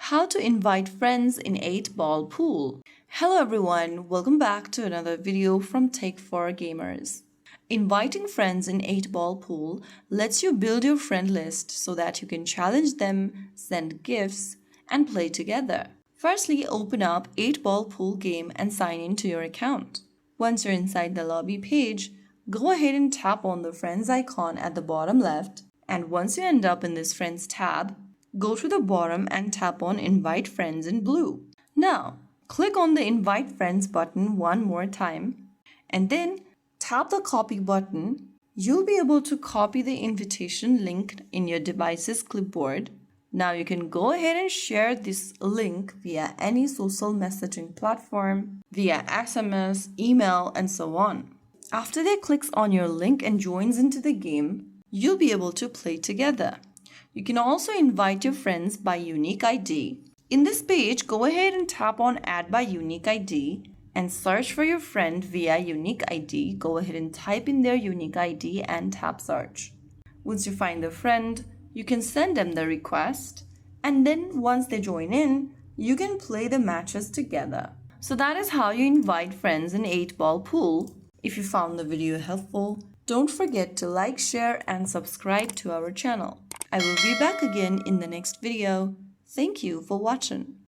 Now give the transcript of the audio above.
How to invite friends in 8-ball pool. Hello everyone, welcome back to another video from Tech4Gamers. Inviting friends in 8-ball pool lets you build your friend list so that you can challenge them, send gifts, and play together. Firstly, open up 8-ball pool game and sign into your account. Once you're inside the lobby page, go ahead and tap on the friends icon at the bottom left, and once you end up in this friends tab, go to the bottom and tap on Invite Friends in blue. Now, click on the Invite Friends button one more time and then tap the copy button. You'll be able to copy the invitation link in your device's clipboard. Now you can go ahead and share this link via any social messaging platform, via SMS, email, and so on. After they clicks on your link and joins into the game, you'll be able to play together. You can also invite your friends by unique ID. In this page, go ahead and tap on Add by Unique ID and search for your friend via unique ID. Go ahead and type in their unique ID and tap search. Once you find the friend, you can send them the request, and then once they join in, you can play the matches together. So that is how you invite friends in 8-ball pool. If you found the video helpful, don't forget to like, share, and subscribe to our channel. I will be back again in the next video. Thank you for watching.